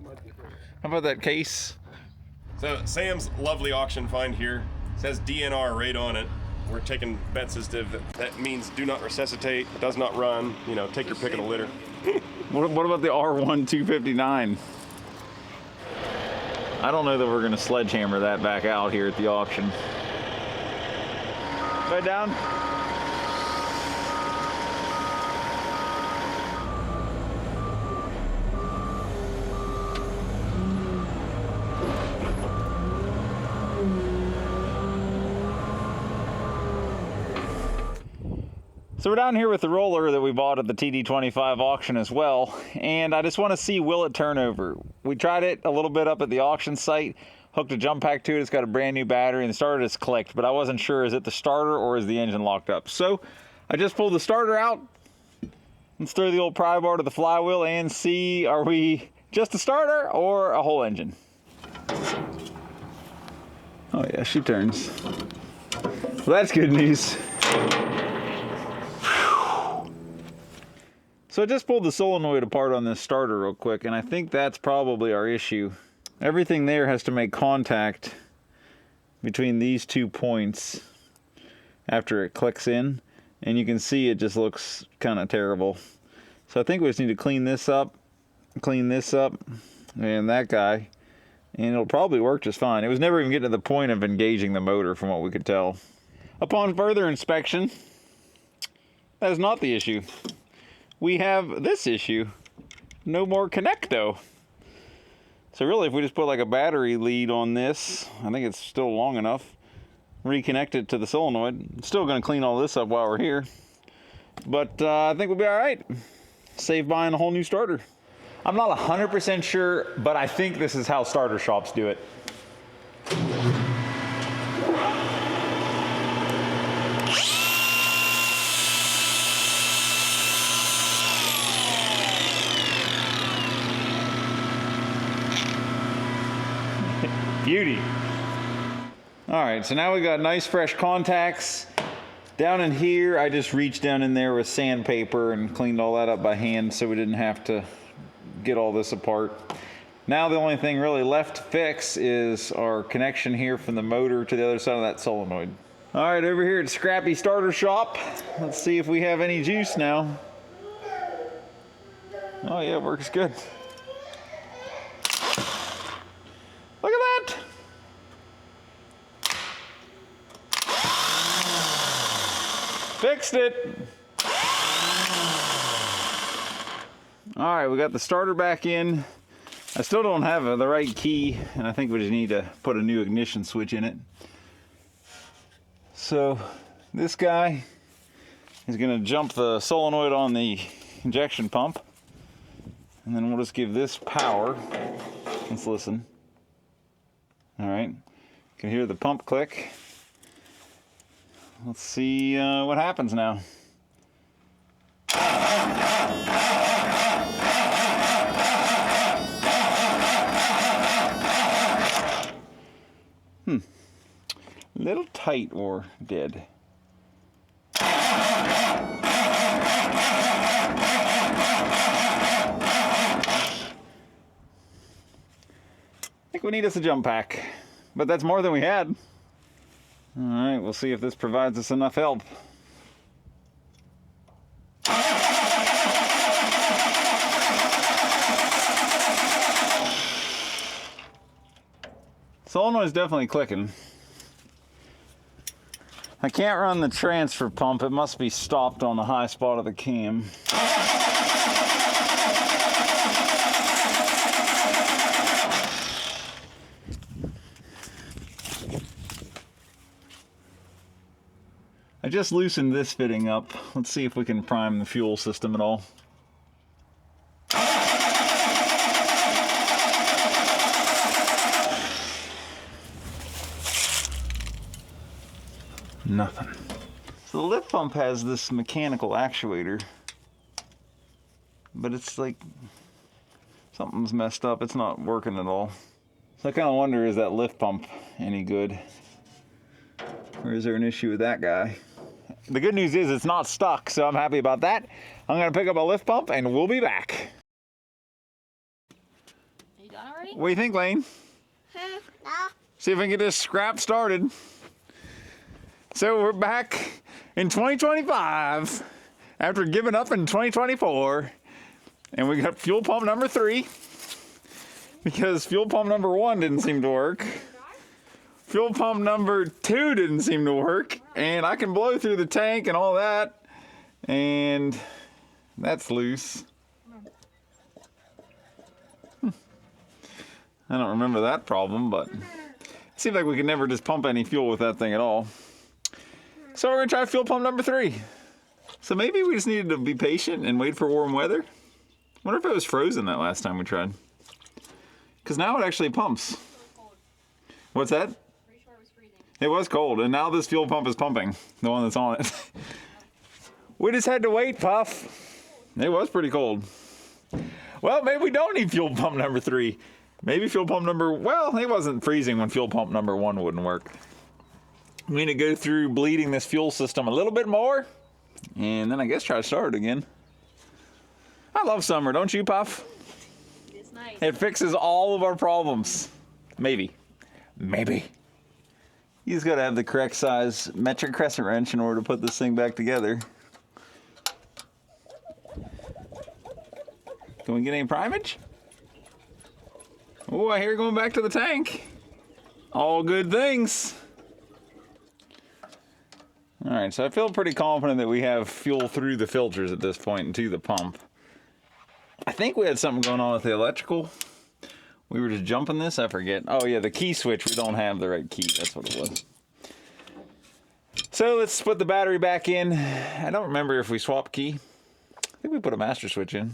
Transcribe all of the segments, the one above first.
How about that case? So Sam's lovely auction find here says DNR right on it. We're taking bets as to that means do not resuscitate, does not run. You know, take your pick of the litter. What about the R1 259? I don't know that we're gonna sledgehammer that back out here at the auction. Right down. So we're down here with the roller that we bought at the TD25 auction as well, and I just want to see, will it turn over? We tried it a little bit up at the auction site, hooked a jump pack to it, it's got a brand new battery, and the starter just clicked, but I wasn't sure, is it the starter or is the engine locked up? So I just pulled the starter out. Let's throw the old pry bar to the flywheel and see, are we just a starter or a whole engine? Oh yeah, she turns. Well, that's good news. So I just pulled the solenoid apart on this starter real quick, and I think that's probably our issue. Everything there has to make contact between these 2 points after it clicks in, and you can see it just looks kind of terrible. So I think we just need to clean this up, and that guy, and it'll probably work just fine. It was never even getting to the point of engaging the motor from what we could tell. Upon further inspection, that is not the issue. We have this issue, no more connecto. So really, if we just put like a battery lead on this, I think it's still long enough, reconnect it to the solenoid. It's still gonna clean all this up while we're here. But I think we'll be all right. Save buying a whole new starter. I'm not 100% sure, but I think this is how starter shops do it. Beauty. All right, so now we got nice fresh contacts. Down in here, I just reached down in there with sandpaper and cleaned all that up by hand so we didn't have to get all this apart. Now the only thing really left to fix is our connection here from the motor to the other side of that solenoid. All right, over here at Scrappy Starter Shop, let's see if we have any juice now. Oh yeah, it works good. Look at that! Fixed it! Alright, we got the starter back in. I still don't have the right key, and I think we just need to put a new ignition switch in it. So, this guy is going to jump the solenoid on the injection pump, and then we'll just give this power. Let's listen. All right, you can hear the pump click. Let's see what happens now. Little tight or dead. I think we need us a jump pack, but that's more than we had. All right, we'll see if this provides us enough help. Solenoid's definitely clicking. I can't run the transfer pump. It must be stopped on the high spot of the cam. I just loosened this fitting up. Let's see if we can prime the fuel system at all. Nothing. So the lift pump has this mechanical actuator, but it's like something's messed up. It's not working at all. So I kind of wonder, is that lift pump any good? Or is there an issue with that guy? The good news is it's not stuck, so I'm happy about that. I'm gonna pick up a lift pump and we'll be back. Are you done already? What do you think, Lane? No. See if I can get this scrap started. So we're back in 2025 after giving up in 2024, and we got fuel pump number 3 because fuel pump number 1 didn't seem to work. Fuel pump number 2 didn't seem to work, and I can blow through the tank and all that, and that's loose. I don't remember that problem, but it seems like we could never just pump any fuel with that thing at all. So we're gonna try fuel pump number 3. So maybe we just needed to be patient and wait for warm weather. Wonder if it was frozen that last time we tried. Because now it actually pumps. What's that? Pretty sure it was freezing. It was cold, and now this fuel pump is pumping, the one that's on it. We just had to wait, Puff. It was pretty cold. Well, maybe we don't need fuel pump number 3. Maybe fuel pump number, well, it wasn't freezing when fuel pump number 1 wouldn't work. We need to go through bleeding this fuel system a little bit more, and then I guess try to start it again. I love summer, don't you, Puff? It's nice. It fixes all of our problems. Maybe. Maybe. You just gotta have the correct size metric crescent wrench in order to put this thing back together. Can we get any primage? Oh, I hear it going back to the tank. All good things. All right, so I feel pretty confident that we have fuel through the filters at this point and to the pump. I think we had something going on with the electrical. We were just jumping this, I forget. Oh yeah, the key switch, we don't have the right key, that's what it was. So let's put the battery back in. I don't remember if we swapped key. I think we put a master switch in.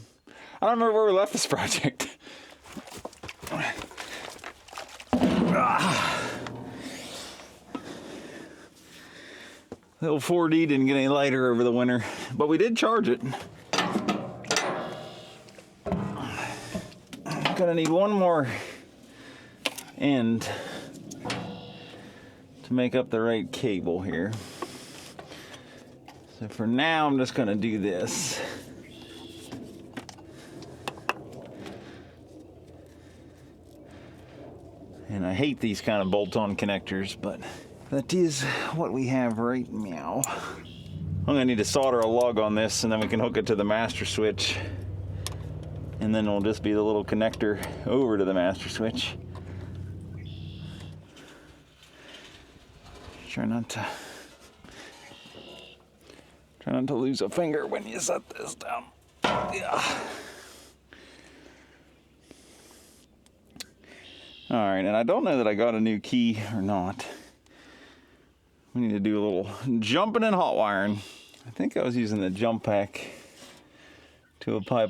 I don't remember where we left this project. The old 4D didn't get any lighter over the winter, but we did charge it. Gonna need one more end to make up the right cable here. So for now, I'm just gonna do this. And I hate these kind of bolt-on connectors, but that is what we have right now. I'm gonna need to solder a lug on this, and then we can hook it to the master switch. And then it'll just be the little connector over to the master switch. Try not to lose a finger when you set this down. Yeah. All right, and I don't know that I got a new key or not. We need to do a little jumping and hot wiring. I think I was using the jump pack to apply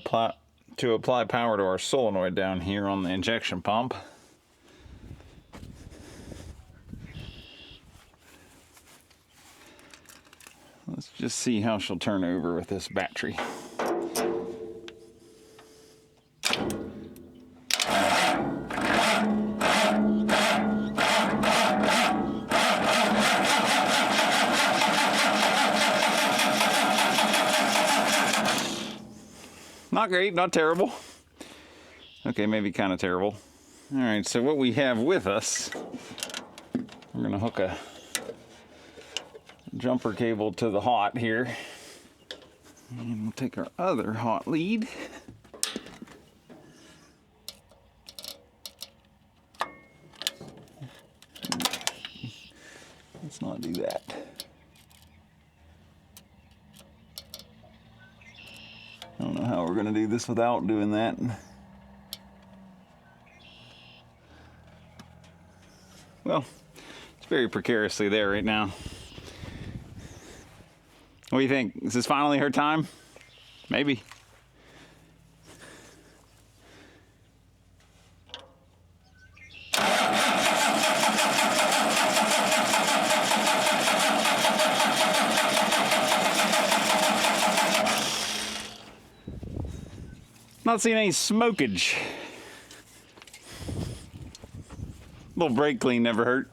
power to our solenoid down here on the injection pump. Let's just see how she'll turn over with this battery. Not great, not terrible. Okay, maybe kind of terrible. All right, so what we have with us, we're gonna hook a jumper cable to the hot here. And we'll take our other hot lead. Let's not do that. I don't know how we're going to do this without doing that. Well, it's very precariously there right now. What do you think? Is this finally her time? Maybe. Not seeing any smokage. Little brake clean never hurt.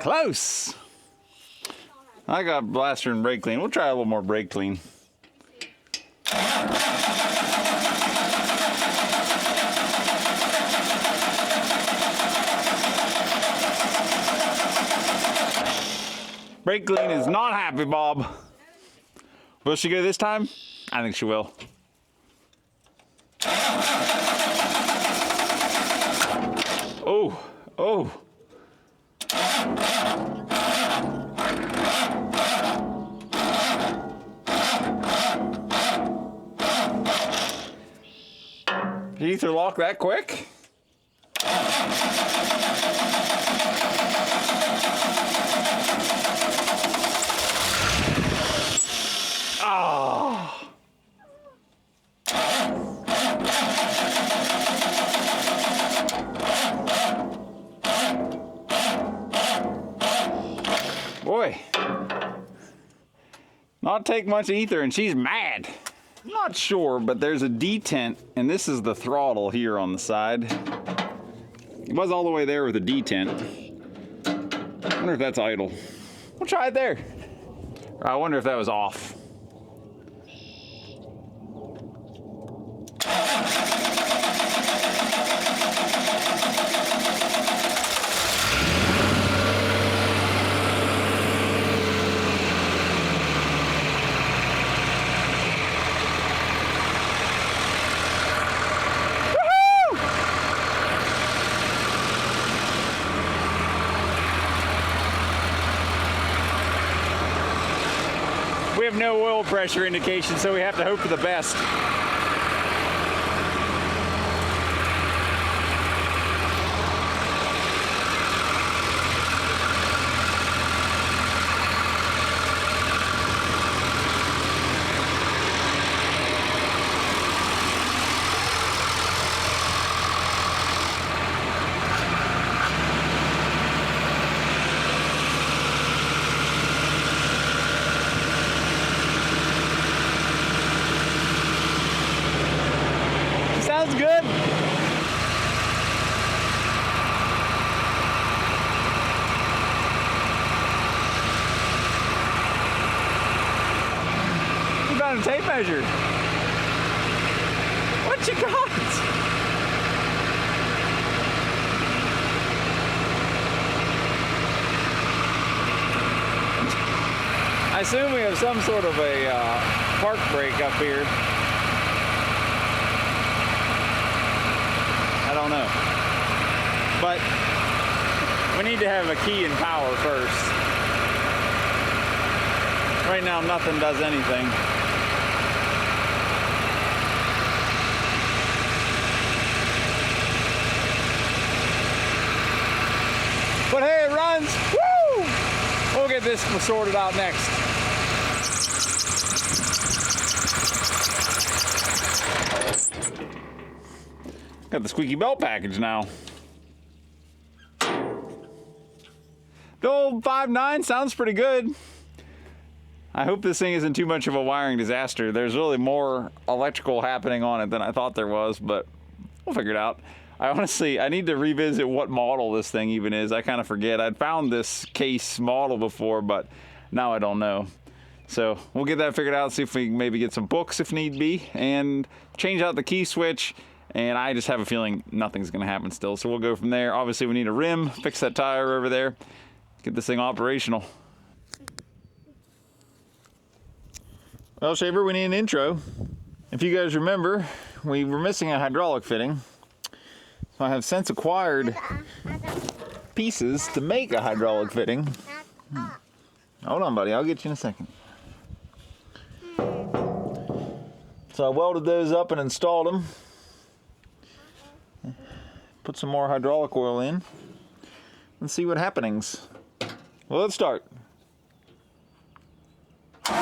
close. I got blaster and brake clean. We'll try a little more brake clean. Brake clean is not happy, Bob. Will she go this time? I think she will. Oh, oh. Did ether lock that quick? Oh. Boy, not take much ether and she's mad. I'm not sure, but there's a detent, and this is the throttle here on the side. It was all the way there with a detent. I wonder if that's idle. We'll try it there. I wonder if that was off. We have no oil pressure indication, so we have to hope for the best. Sounds good. You found a tape measure. What you got? I assume we have some sort of a park brake up here. I don't know. But we need to have a key and power first. Right now, nothing does anything. But hey, it runs. Woo! We'll get this sorted out next. Got the squeaky belt package now. The old 5.9 sounds pretty good. I hope this thing isn't too much of a wiring disaster. There's really more electrical happening on it than I thought there was, but we'll figure it out. I need to revisit what model this thing even is. I kind of forget. I'd found this case model before, but now I don't know. So we'll get that figured out, see if we can maybe get some books if need be, and change out the key switch. And I just have a feeling nothing's gonna happen still. So we'll go from there. Obviously we need a rim, fix that tire over there, get this thing operational. Well, Shaver, we need an intro. If you guys remember, we were missing a hydraulic fitting. So I have since acquired pieces to make a hydraulic fitting. Hold on, buddy, I'll get you in a second. So I welded those up and installed them. Put some more hydraulic oil in and see what happenings. Well, let's start. Oh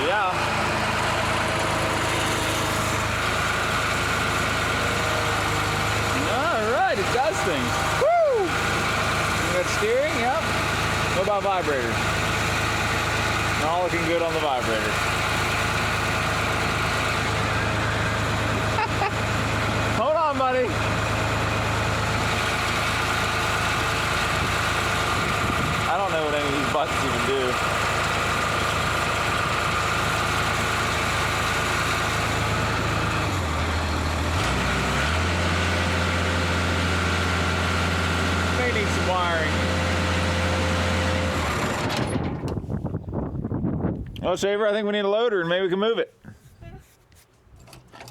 yeah. All right, it does things. Woo! You got steering, yep. What about vibrators? All looking good on the vibrator. Hold on, buddy. buttons even do. May need some wiring. Well, Shaver, I think we need a loader and maybe we can move it.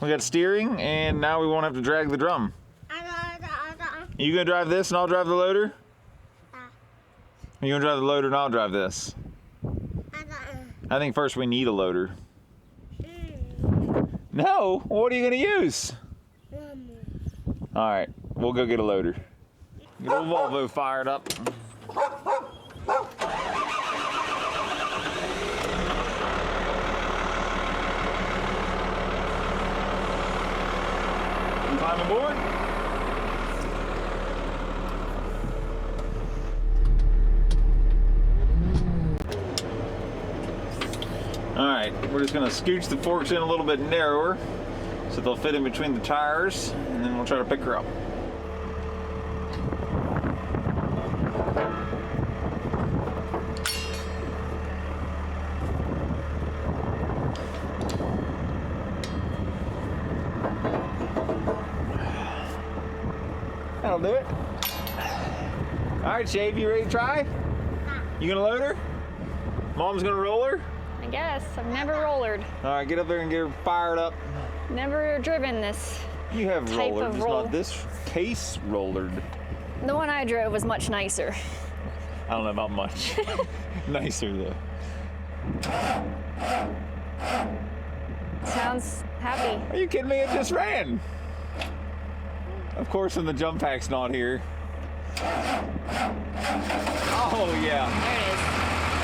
We got steering and now we won't have to drag the drum. You gonna drive this and I'll drive the loader? You gonna drive the loader and I'll drive this? I think first we need a loader. No, what are you gonna use? All right, we'll go get a loader. Get old Volvo fired up. Climb aboard. All right, we're just gonna scooch the forks in a little bit narrower so they'll fit in between the tires, and then we'll try to pick her up. That'll do it. All right, Shave, you ready to try? You gonna load her? Mom's gonna roll her? I guess. I've never rollered. All right, get up there and get her fired up. Never driven this. You have Type roller, of just roll. not this case rollered. The one I drove was much nicer. I don't know about much. Nicer though. Sounds happy. Are you kidding me? It just ran. Of course, when the jump pack's not here. Oh yeah. There it is.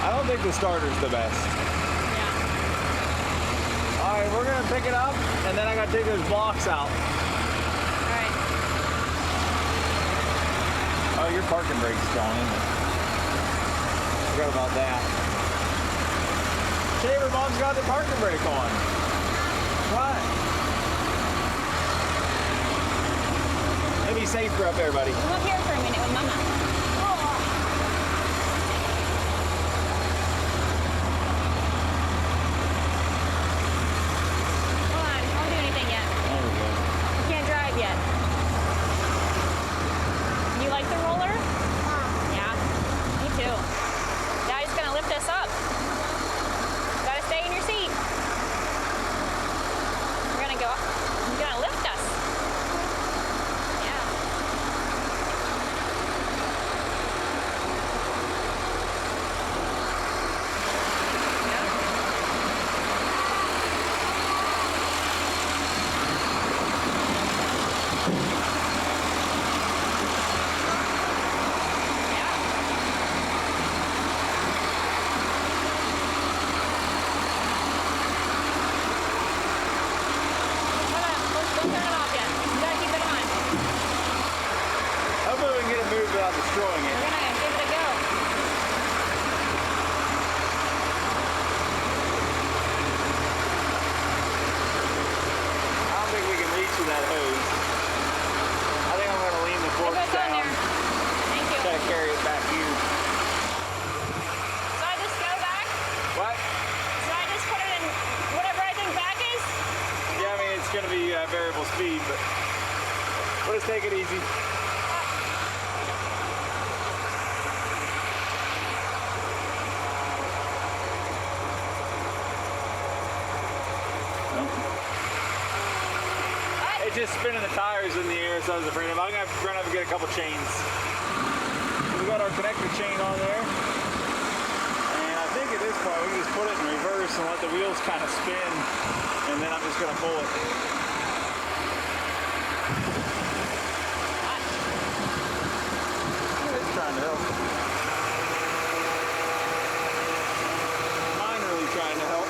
I don't think the starter's the best. Yeah. All right, we're gonna pick it up, and then I gotta take those blocks out. All right. Oh, your parking brake's gone, isn't it? Forgot about that. Shaver, Mom's got the parking brake on. What? Let me safer up there, buddy. Come up here for a minute with Mama. Hold on. Don't do anything yet. There we go. You can't drive yet. You like the roller? Yeah. Me too. Daddy's gonna lift us up. Gotta stay in your seat. We're gonna go up. He's gonna lift us. Yeah. Don't turn it off yet. You gotta keep it on. Hopefully we can get it moved without destroying it. We're gonna give it a go. I don't think we can reach with that hose. I think I'm gonna lean the It forks goes on down. there. Thank you. Try to carry it back here. So I just go back? What? So I just put it in whatever I think back is? Yeah, I mean, it's gonna be variable speed, but we'll just take it easy. What? It's just spinning the tires in the air, so I was afraid of. I'm gonna have to run up and get a couple chains. We got our connector chain on there, and I think at this point we can just put it in reverse and let the wheels kind of spin, and then I'm just gonna pull it. It's trying to help. Minorly trying to help.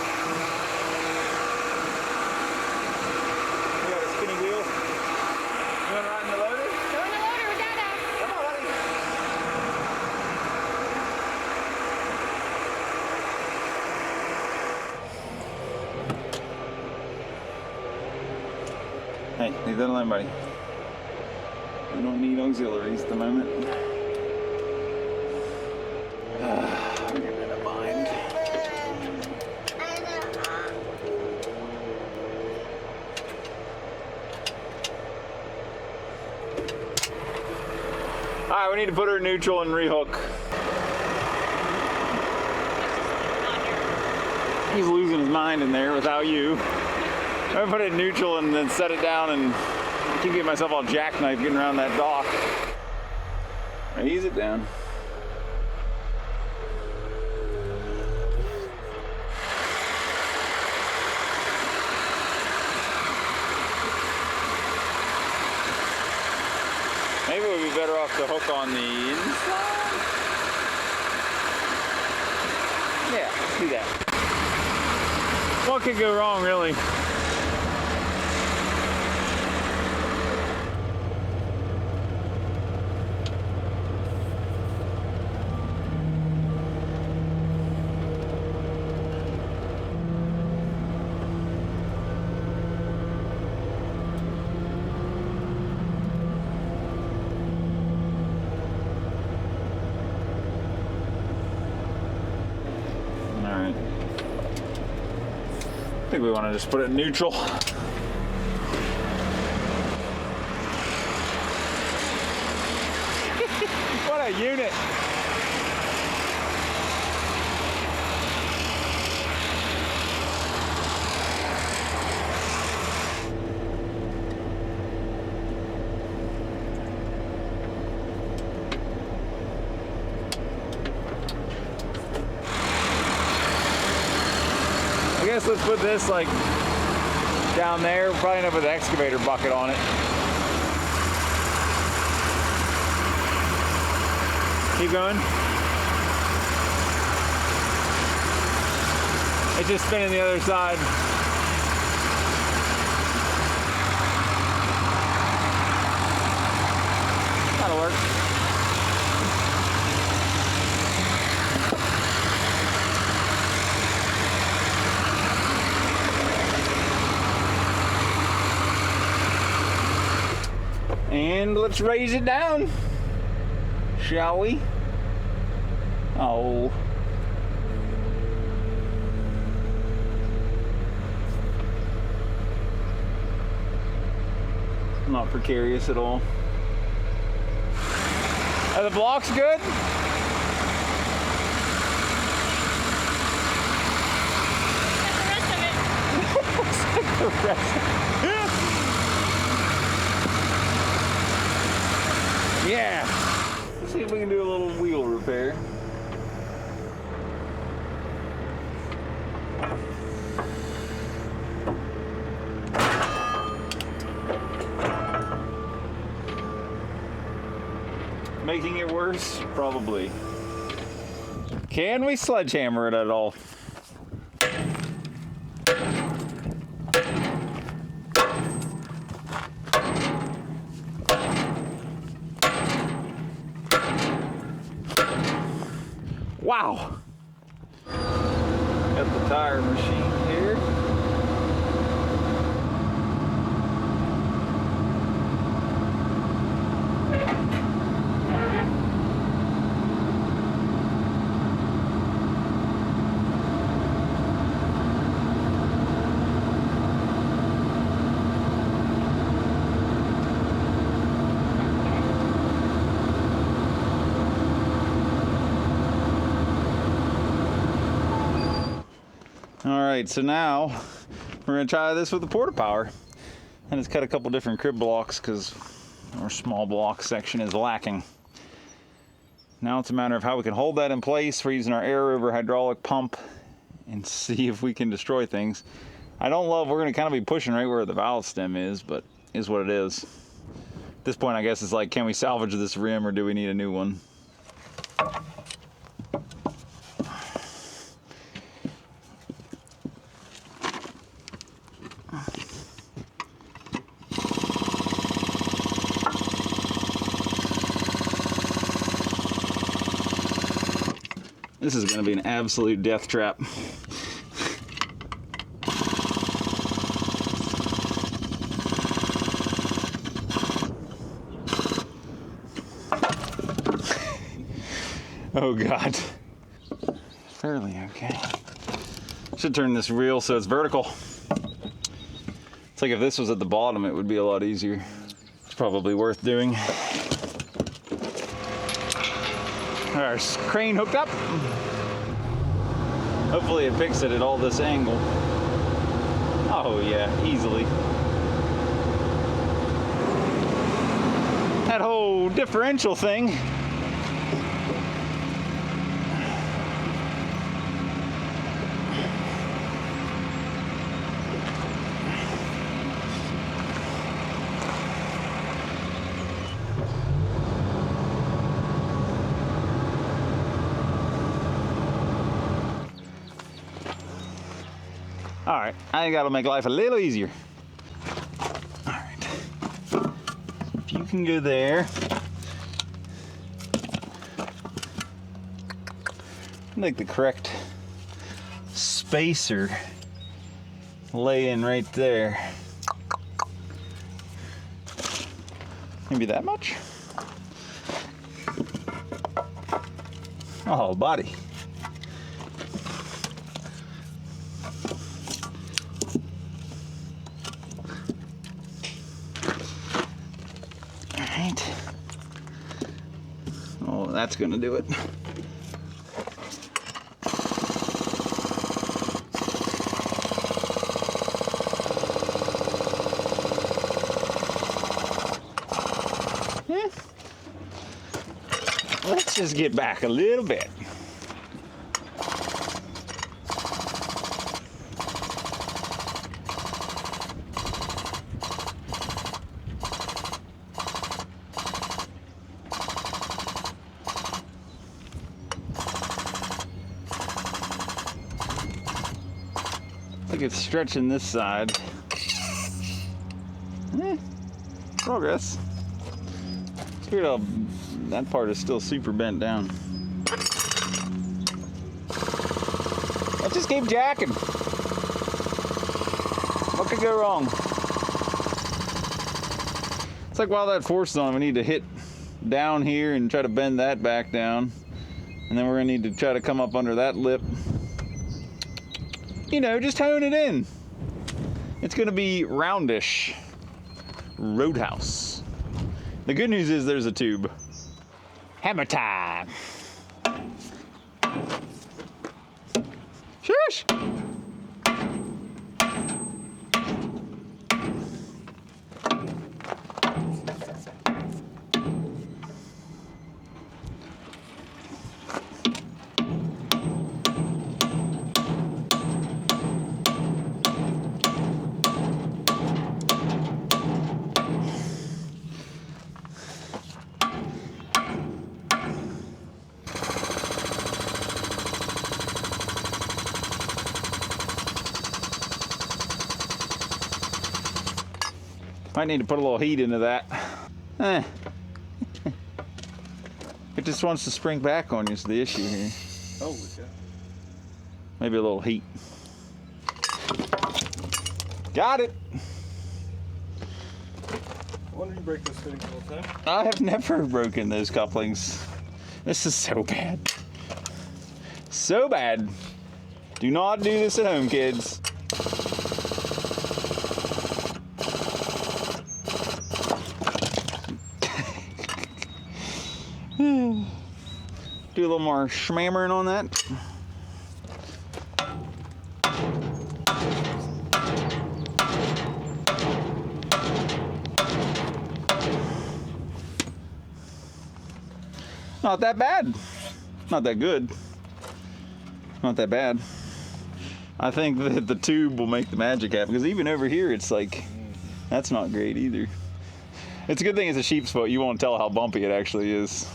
We got a spinny wheel. You wanna ride in the loader? Go in the loader with Dada. Come on, buddy. Hey, leave that alone, buddy. We don't need auxiliaries at the moment. we need to put her in neutral and rehook. He's losing his mind in there without you. I'm gonna put it in neutral and then set it down and keep getting myself all jackknife getting around that dock. Ease it down. Maybe it would be better off to hook on the inside. Yeah, let's do that. What could go wrong, really? I think we want to just put it in neutral. What a unit! I guess let's put this like down there. We'll probably end up with an excavator bucket on it. Keep going. It's just spinning the other side. That'll work. And let's raise it down, shall we? Oh. Not precarious at all. Are the blocks good? The rest. Yeah. Let's see if we can do a little wheel repair. Making it worse? Probably. Can we sledgehammer it at all? Wow! Got the tire machine here. Alright, so now we're going to try this with the porta power. And it's cut a couple different crib blocks because our small block section is lacking. Now it's a matter of how we can hold that in place. We're using our air over hydraulic pump and see if we can destroy things. I don't love, we're going to kind of be pushing right where the valve stem is, but is what it is. At this point, I guess it's like, can we salvage this rim or do we need a new one? This is going to be an absolute death trap. Oh God. Fairly okay. Should turn this reel so it's vertical. It's like if this was at the bottom, it would be a lot easier. It's probably worth doing. Our crane hooked up. Hopefully it picks it at all this angle. Oh yeah, easily. That whole differential thing. All right, I think that'll make life a little easier. All right, if you can go there. Make the correct spacer lay in right there. Maybe that much? Oh, buddy. Alright. Oh, that's gonna do it. Let's just get back a little bit. Look, it's stretching this side. Progress. It's weird how that part is still super bent down. I just keep jacking. What could go wrong? It's like while that force is on, we need to hit down here and try to bend that back down. And then we're gonna need to try to come up under that lip. You know, just hone it in. It's gonna be roundish. Roadhouse. The good news is there's a tube. Hammer time. Shush. Might need to put a little heat into that. It just wants to spring back on you is the issue here. Oh, okay. Maybe a little heat. Got it. Why don't you break those fittings all the time? I have never broken those couplings. This is so bad. So bad. Do not do this at home, kids. Do a little more schmammering on that. Not that bad. Not that good. Not that bad. I think that the tube will make the magic happen, because even over here it's like, that's not great either. It's a good thing it's a sheep's foot. You won't tell how bumpy it actually is.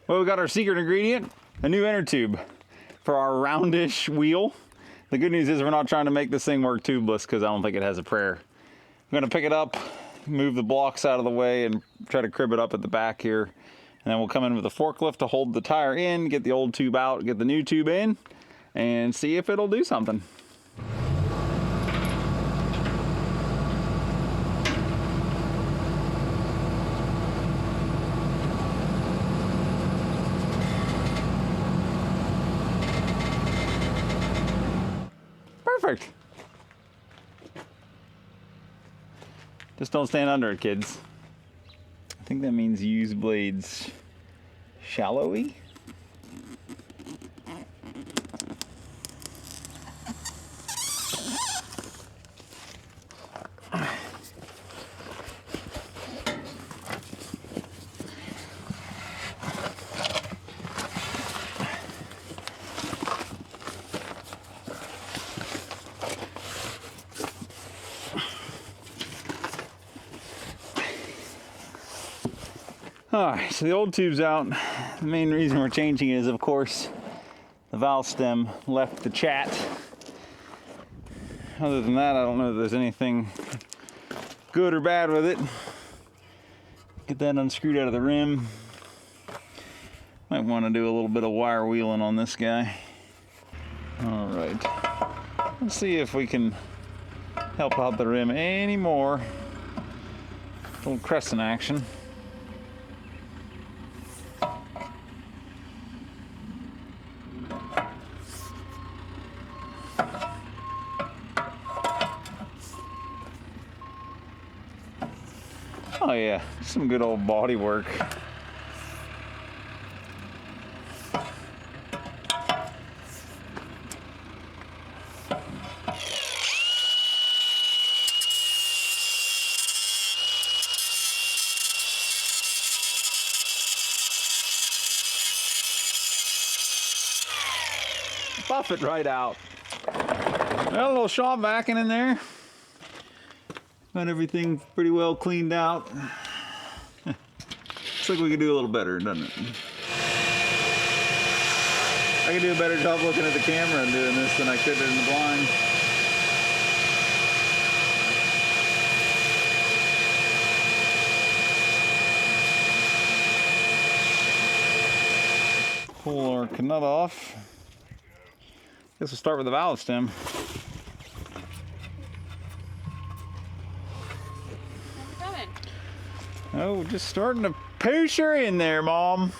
Well, we got our secret ingredient, a new inner tube for our roundish wheel. The good news is we're not trying to make this thing work tubeless, because I don't think it has a prayer. I'm gonna pick it up, move the blocks out of the way, and try to crib it up at the back here. And then we'll come in with a forklift to hold the tire in, get the old tube out, get the new tube in, and see if it'll do something. Perfect. Just don't stand under it, kids. I think that means use blades shallowy. Alright, so the old tube's out. The main reason we're changing it is, of course, the valve stem left the chat. Other than that, I don't know if there's anything good or bad with it. Get that unscrewed out of the rim. Might want to do a little bit of wire wheeling on this guy. Alright, let's see if we can help out the rim any more. A little crescent action. Oh yeah, some good old body work. Buff it right out. Well, a little shop vacuum in there. Got everything pretty well cleaned out. Looks like we could do a little better, doesn't it? I could do a better job looking at the camera and doing this than I could in the blind. Pull our canut off. Guess we'll start with the valve stem. Oh, just starting to push her in there, Mom.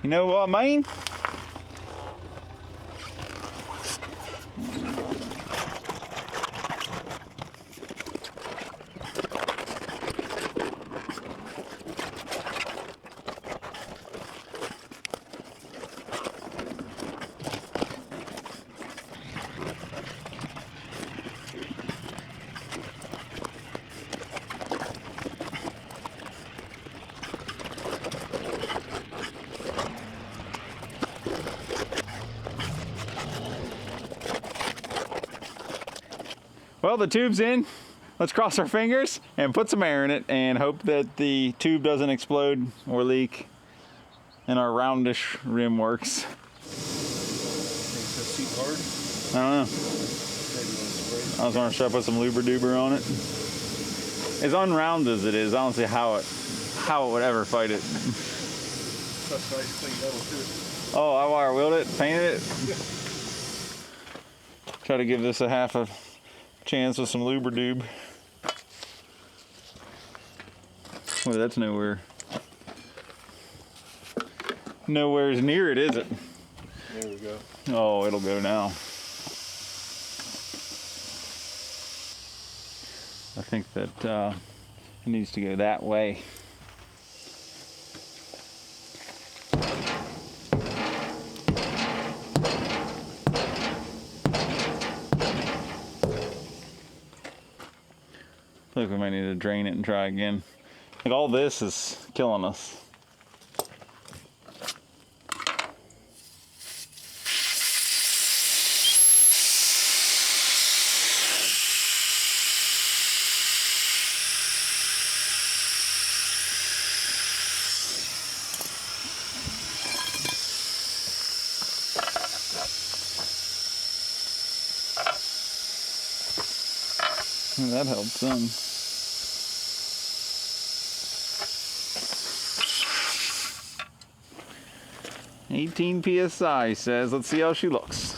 You know what I mean? Well, the tube's in. Let's cross our fingers and put some air in it and hope that the tube doesn't explode or leak and our roundish rim works. I don't know. I was wondering, should I put some luber-duber on it? As unround as it is, I don't see how it would ever fight it. That's nice clean metal too. Oh, I wire wheeled it, painted it. Try to give this a half a chance with some luber-dube. Well, that's nowhere's near it, is it? There we go. Oh, it'll go now. I think that it needs to go that way. I think we might need to drain it and try again. Like, all this is killing us. That helps some. "18 PSI," he says. Let's see how she looks.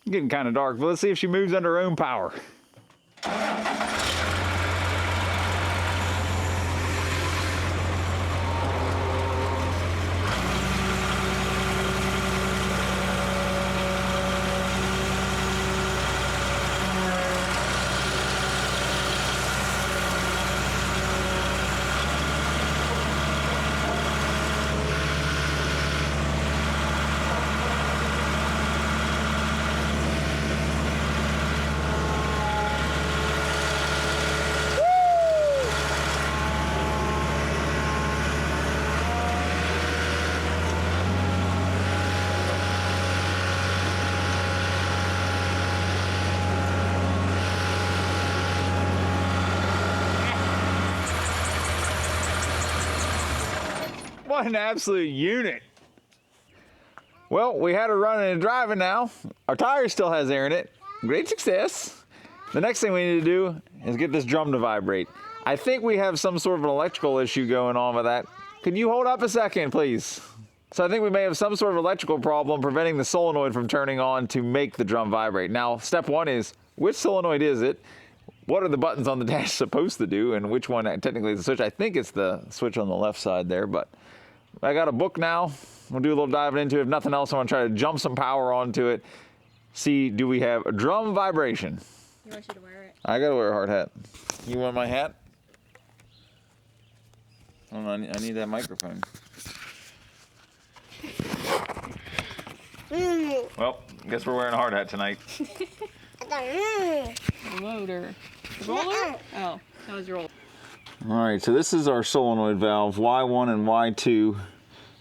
Getting kind of dark, but let's see if she moves under her own power. What an absolute unit. Well, we had her running and driving now. Our tire still has air in it. Great success. The next thing we need to do is get this drum to vibrate. I think we have some sort of an electrical issue going on with that. Could you hold up a second, please? So I think we may have some sort of electrical problem preventing the solenoid from turning on to make the drum vibrate. Now, step one is, which solenoid is it? What are the buttons on the dash supposed to do? And which one technically is the switch? I think it's the switch on the left side there, but I got a book now. We'll do a little diving into it. If nothing else, I want to try to jump some power onto it. See, do we have a drum vibration? He wants you to wear it. I gotta wear a hard hat. You want my hat? Hold on, I need that microphone. Well, guess we're wearing a hard hat tonight. The motor. The roller? Oh, that was your roller. All right, so this is our solenoid valve, Y1 and Y2.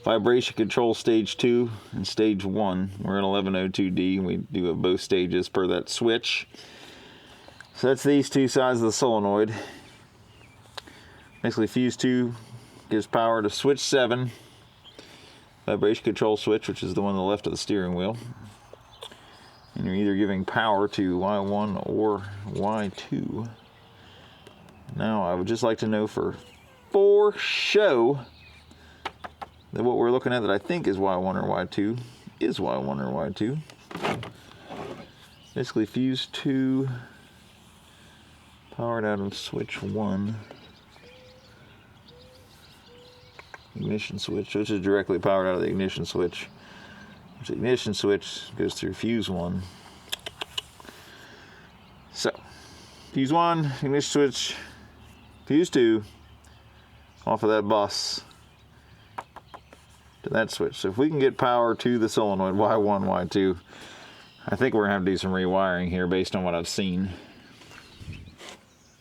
Vibration control stage 2 and stage 1. We're at 1102D. We do have both stages per that switch. So that's these two sides of the solenoid. Basically, fuse 2 gives power to switch 7. Vibration control switch, which is the one on the left of the steering wheel. And you're either giving power to Y1 or Y2. Now, I would just like to know for show that what we're looking at that I think is Y1 or Y2 is Y1 or Y2. Basically, fuse 2 powered out of switch 1. Ignition switch, which is directly powered out of the ignition switch. The ignition switch goes through fuse 1. So, fuse 1, ignition switch, fuse 2, off of that bus to that switch. So if we can get power to the solenoid, Y1, Y2, I think we're going to have to do some rewiring here based on what I've seen.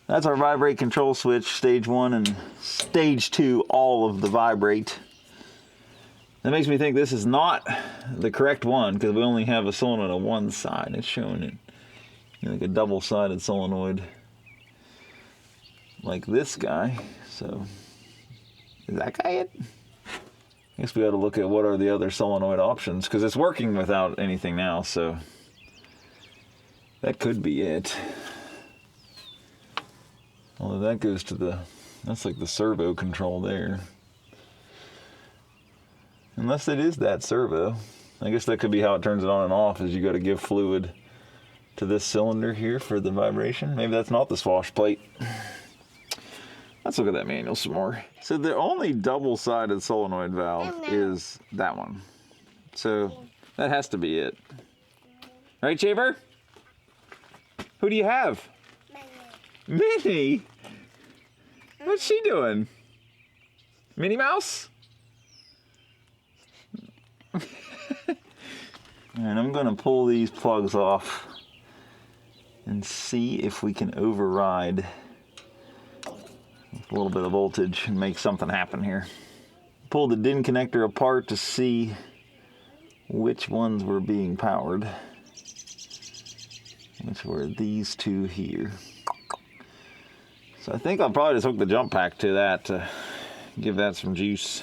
That's our vibrate control switch, stage 1 and stage 2, all of the vibrate. That makes me think this is not the correct one because we only have a solenoid on one side. It's showing it like a double-sided solenoid like this guy. So, is that guy it? I guess we ought to look at what are the other solenoid options because it's working without anything now, so that could be it. Although that goes to that's like the servo control there. Unless it is that servo. I guess that could be how it turns it on and off, is you got to give fluid to this cylinder here for the vibration. Maybe that's not the swash plate. Let's look at that manual some more. So the only double-sided solenoid valve is that one. So that has to be it. Right, Shaver? Who do you have? Minnie? What's she doing? Minnie Mouse? And I'm going to pull these plugs off and see if we can override a little bit of voltage and make something happen here. Pull the DIN connector apart to see which ones were being powered, which were these two here. So I think I'll probably just hook the jump pack to that to give that some juice.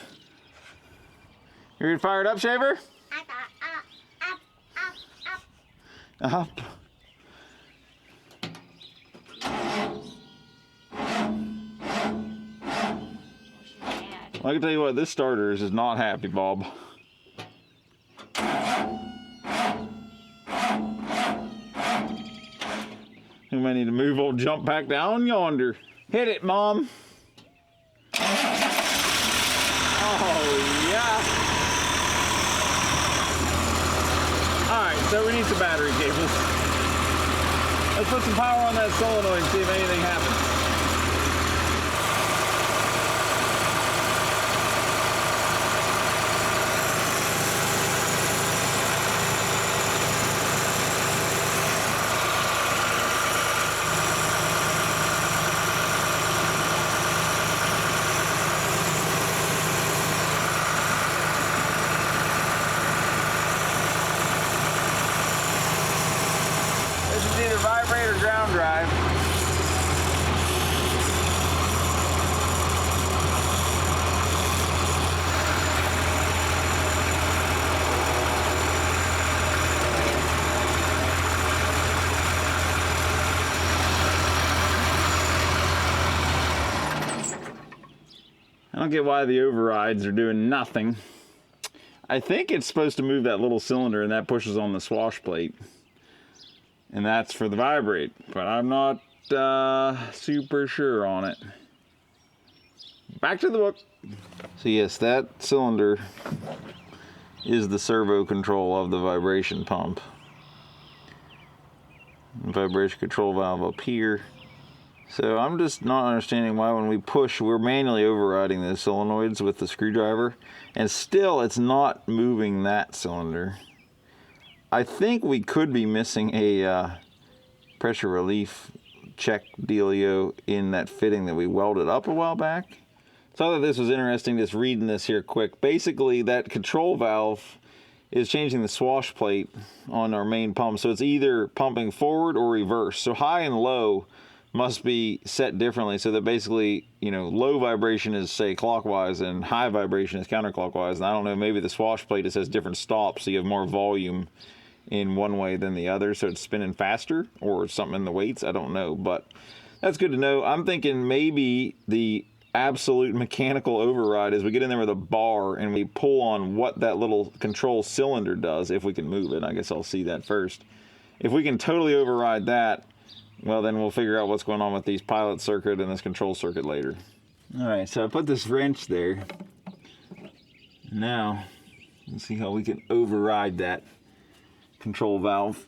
You ready to fire it up, Shaver? Up. I can tell you what, this starter is not happy, Bob. We might need to move old jump pack down yonder. Hit it, Mom. Oh, yeah. Alright, so we need some battery cables. Let's put some power on that solenoid and see if anything happens. This is either vibrate or ground drive. I don't get why the overrides are doing nothing. I think it's supposed to move that little cylinder, and that pushes on the swash plate. And that's for the vibrate, but I'm not super sure on it. Back to the book. So yes, that cylinder is the servo control of the vibration pump. Vibration control valve up here. So I'm just not understanding why when we push, we're manually overriding the solenoids with the screwdriver, and still it's not moving that cylinder. I think we could be missing a pressure relief check dealio in that fitting that we welded up a while back. So I thought this was interesting, just reading this here quick. Basically, that control valve is changing the swash plate on our main pump, so it's either pumping forward or reverse. So high and low must be set differently, so that basically, you know, low vibration is, say, clockwise and high vibration is counterclockwise. And I don't know, maybe the swash plate just has different stops, so you have more volume in one way than the other, so it's spinning faster, or something in the weights, I don't know, but that's good to know. I'm thinking maybe the absolute mechanical override is we get in there with a bar and we pull on what that little control cylinder does, if we can move it. I guess I'll see that first. If we can totally override that, well, then we'll figure out what's going on with these pilot circuit and this control circuit later. All right, so I put this wrench there. Now, let's see how we can override that control valve.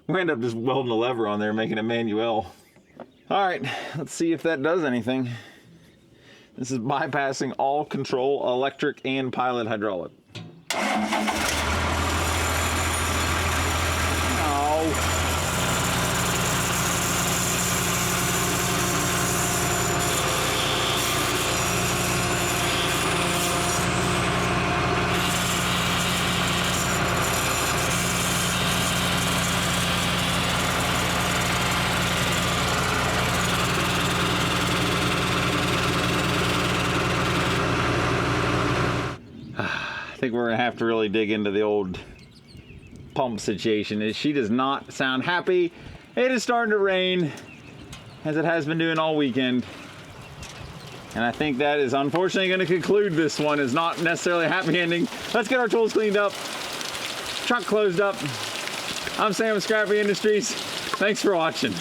We end up just welding a lever on there, making it manual. All right, let's see if that does anything. This is bypassing all control, electric and pilot hydraulic. I think we're gonna have to really dig into the old pump situation. She does not sound happy. It is starting to rain, as it has been doing all weekend. And I think that is unfortunately gonna conclude this one. It's not necessarily a happy ending. Let's get our tools cleaned up, truck closed up. I'm Sam with Scrappy Industries. Thanks for watching.